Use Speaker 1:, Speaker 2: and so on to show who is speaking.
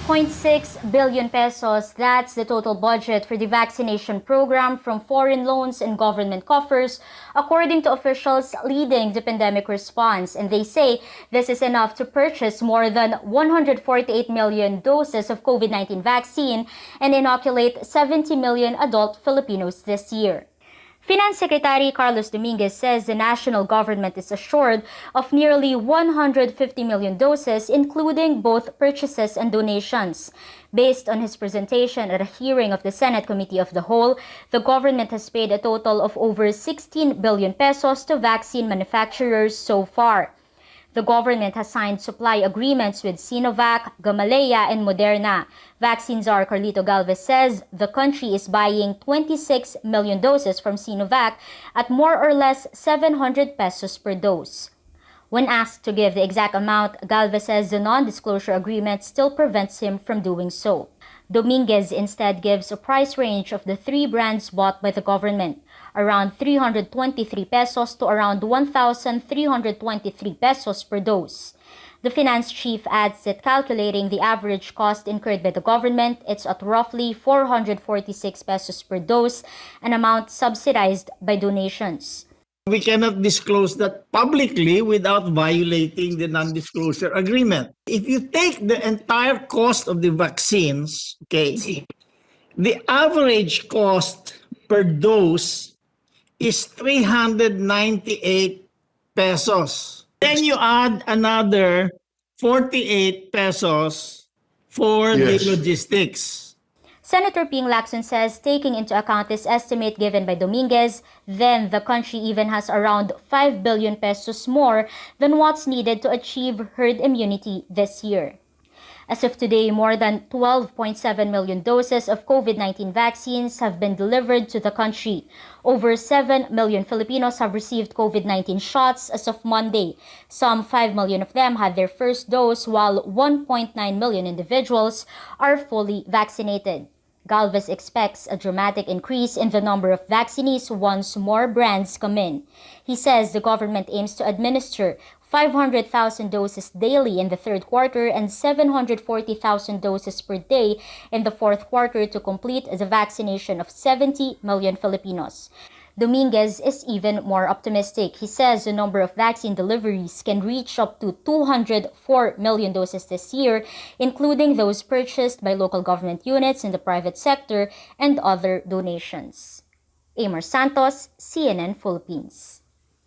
Speaker 1: 8.6 billion pesos, that's the total budget for the vaccination program from foreign loans and government coffers, according to officials leading the pandemic response. And they say this is enough to purchase more than 148 million doses of COVID-19 vaccine and inoculate 70 million adult Filipinos this year. Finance Secretary Carlos Dominguez says the national government is assured of nearly 150 million doses, including both purchases and donations. Based on his presentation at a hearing of the Senate Committee of the Whole, the government has paid a total of over 16 billion pesos to vaccine manufacturers so far. The government has signed supply agreements with Sinovac, Gamaleya, and Moderna. Vaccine czar Carlito Galvez says the country is buying 26 million doses from Sinovac at more or less 700 pesos per dose. When asked to give the exact amount, Galvez says the non-disclosure agreement still prevents him from doing so. Dominguez instead gives a price range of the three brands bought by the government, around 323 pesos to around 1,323 pesos per dose. The finance chief adds that calculating the average cost incurred by the government, it's at roughly 446 pesos per dose, an amount subsidized by donations.
Speaker 2: We cannot disclose that publicly without violating the non-disclosure agreement. If you take the entire cost of the vaccines, okay, the average cost per dose is 398 pesos. Then you add another 48 pesos for the logistics.
Speaker 1: Senator Ping Lacson says, taking into account this estimate given by Dominguez, then the country even has around 5 billion pesos more than what's needed to achieve herd immunity this year. As of today, more than 12.7 million doses of COVID-19 vaccines have been delivered to the country. Over 7 million Filipinos have received COVID-19 shots as of Monday. Some 5 million of them had their first dose, while 1.9 million individuals are fully vaccinated. Galvez expects a dramatic increase in the number of vaccinees once more brands come in. He says the government aims to administer 500,000 doses daily in the third quarter and 740,000 doses per day in the fourth quarter to complete the vaccination of 70 million Filipinos. Dominguez is even more optimistic. He says the number of vaccine deliveries can reach up to 204 million doses this year, including those purchased by local government units in the private sector and other donations. Amor Santos, CNN Philippines.